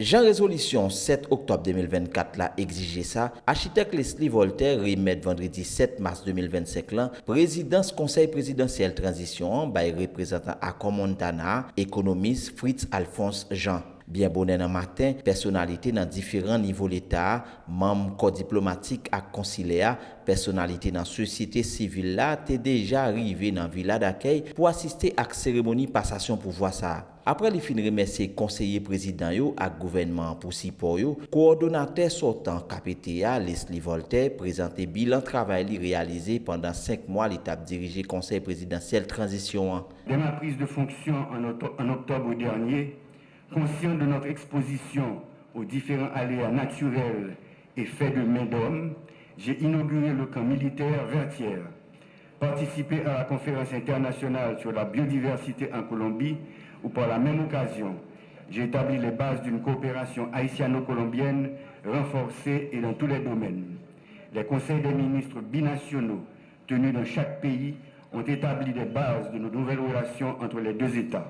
Jean Résolution 7 octobre 2024 l'a exigé ça. Architecte Leslie Voltaire remet vendredi 7 mars 2025 là, présidence conseil présidentiel transition by représentant à Montana, économiste Fritz Alphonse Jean. Bien bonnet dans matin, personnalité dans différents niveaux l'État, membre corps diplomatique et consulaire, personnalité dans société civile là, t'es déjà arrivé dans villa d'accueil pour assister à cérémonie passation pouvoir ça. Après les fins remercier conseiller président yo et gouvernement pour support yo, coordonnateur sortant KPTA Leslie Voltaire présenté bilan travail réalisé pendant 5 mois l'étape dirigé conseil présidentiel transition. Dès ma prise de fonction en octobre dernier, conscient de notre exposition aux différents aléas naturels et faits de main d'homme, j'ai inauguré le camp militaire Vertières, participé à la conférence internationale sur la biodiversité en Colombie, où par la même occasion, j'ai établi les bases d'une coopération haïtiano-colombienne renforcée et dans tous les domaines. Les conseils des ministres binationaux tenus dans chaque pays ont établi les bases de nos nouvelles relations entre les deux États.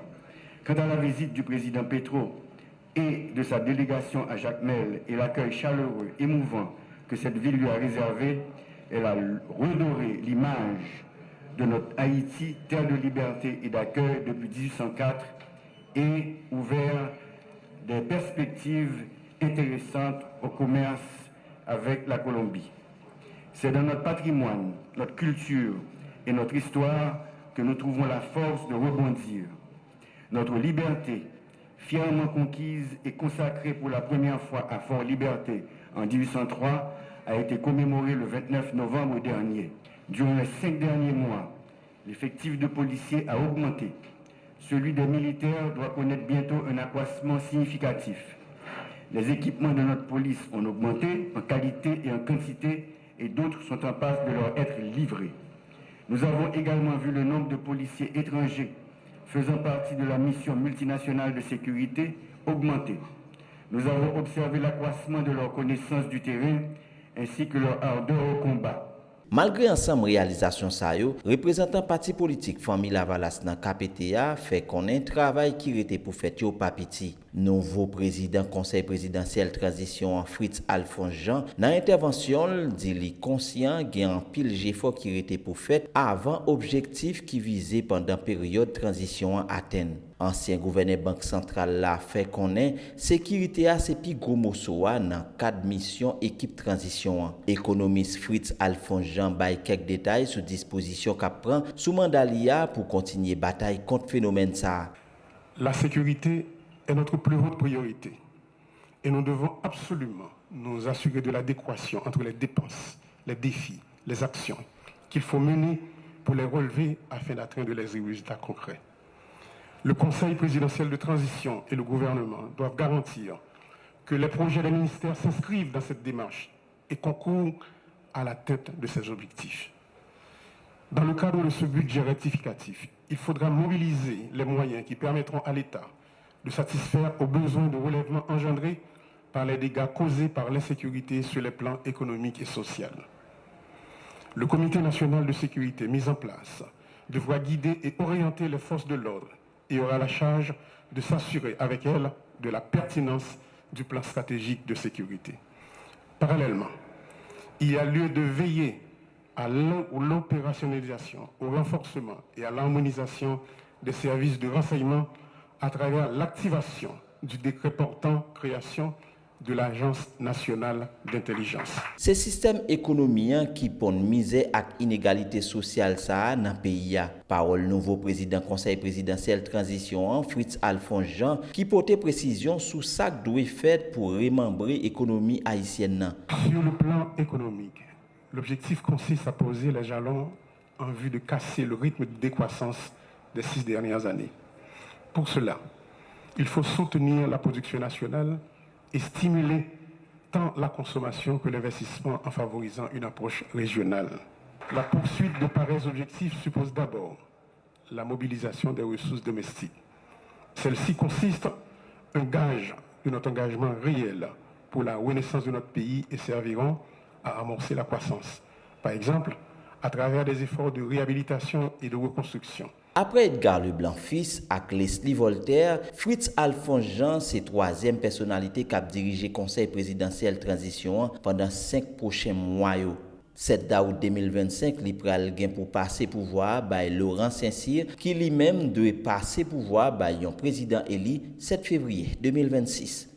Quant à la visite du président Petro et de sa délégation à Jacmel et l'accueil chaleureux, émouvant que cette ville lui a réservé, elle a redoré l'image de notre Haïti, terre de liberté et d'accueil depuis 1804, et ouvert des perspectives intéressantes au commerce avec la Colombie. C'est dans notre patrimoine, notre culture et notre histoire que nous trouvons la force de rebondir. Notre liberté, fièrement conquise et consacrée pour la première fois à Fort-Liberté en 1803, a été commémorée le 29 novembre dernier. Durant les 5 derniers mois, l'effectif de policiers a augmenté. Celui des militaires doit connaître bientôt un accroissement significatif. Les équipements de notre police ont augmenté en qualité et en quantité et d'autres sont en passe de leur être livrés. Nous avons également vu le nombre de policiers étrangers faisant partie de la mission multinationale de sécurité augmenter. Nous avons observé l'accroissement de leur connaissance du terrain ainsi que leur ardeur au combat. Malgré ensemble réalisation ça yo, représentant parti politique Famille Lavalas dans KPTA fait connaître travail qui était pour faire au papiti. Nouveau président conseil présidentiel transition Fritz Alphonse Jean dans intervention dit li conscient gen en pile effort qui était pour faire avant objectif qui visait pendant période transition à Athènes. Ancien gouverneur banque centrale la fait connaître sécurité a c'est pi gros morceau dans cadre mission équipe transition. Économiste Fritz Alphonse Jean bay quelques détails sur disposition qu'a prend sous mandat l'IA pour continuer bataille contre phénomène ça. La sécurité est notre plus haute priorité et nous devons absolument nous assurer de l'adéquation entre les dépenses, les défis, les actions qu'il faut mener pour les relever afin d'atteindre les résultats concrets. Le Conseil présidentiel de transition et le gouvernement doivent garantir que les projets des ministères s'inscrivent dans cette démarche et concourent à l'atteinte de ces objectifs. Dans le cadre de ce budget rectificatif, il faudra mobiliser les moyens qui permettront à l'État de satisfaire aux besoins de relèvement engendrés par les dégâts causés par l'insécurité sur les plans économiques et sociaux. Le Comité national de sécurité mis en place devra guider et orienter les forces de l'ordre et aura la charge de s'assurer avec elles de la pertinence du plan stratégique de sécurité. Parallèlement, il y a lieu de veiller à l'opérationnalisation, au renforcement et à l'harmonisation des services de renseignement à travers l'activation du décret portant création de l'Agence nationale d'intelligence. Ce système économique qui pon misère et inégalité sociale ça dans pays a. Parole nouveau président conseil présidentiel transition Fritz Alphonse Jean qui portait précision sur ça que doit faire pour remembrer l'économie haïtienne. Sur le plan économique, l'objectif consiste à poser les jalons en vue de casser le rythme de décroissance des 6 dernières années. Pour cela, il faut soutenir la production nationale et stimuler tant la consommation que l'investissement en favorisant une approche régionale. La poursuite de pareils objectifs suppose d'abord la mobilisation des ressources domestiques. Celle-ci consiste un gage de notre engagement réel pour la renaissance de notre pays et serviront à amorcer la croissance. Par exemple, à travers des efforts de réhabilitation et de reconstruction, Après Edgar Leblanc fils ak Leslie Voltaire, Fritz Alphonse Jean c'est troisième personnalité qui a dirigé conseil présidentiel transition pendant 5 prochains mois. 7 août 2025, li pral gen pour passer pouvoir by Laurent Saint-Cyr qui lui-même doit passer pouvoir by un président élu 7 février 2026.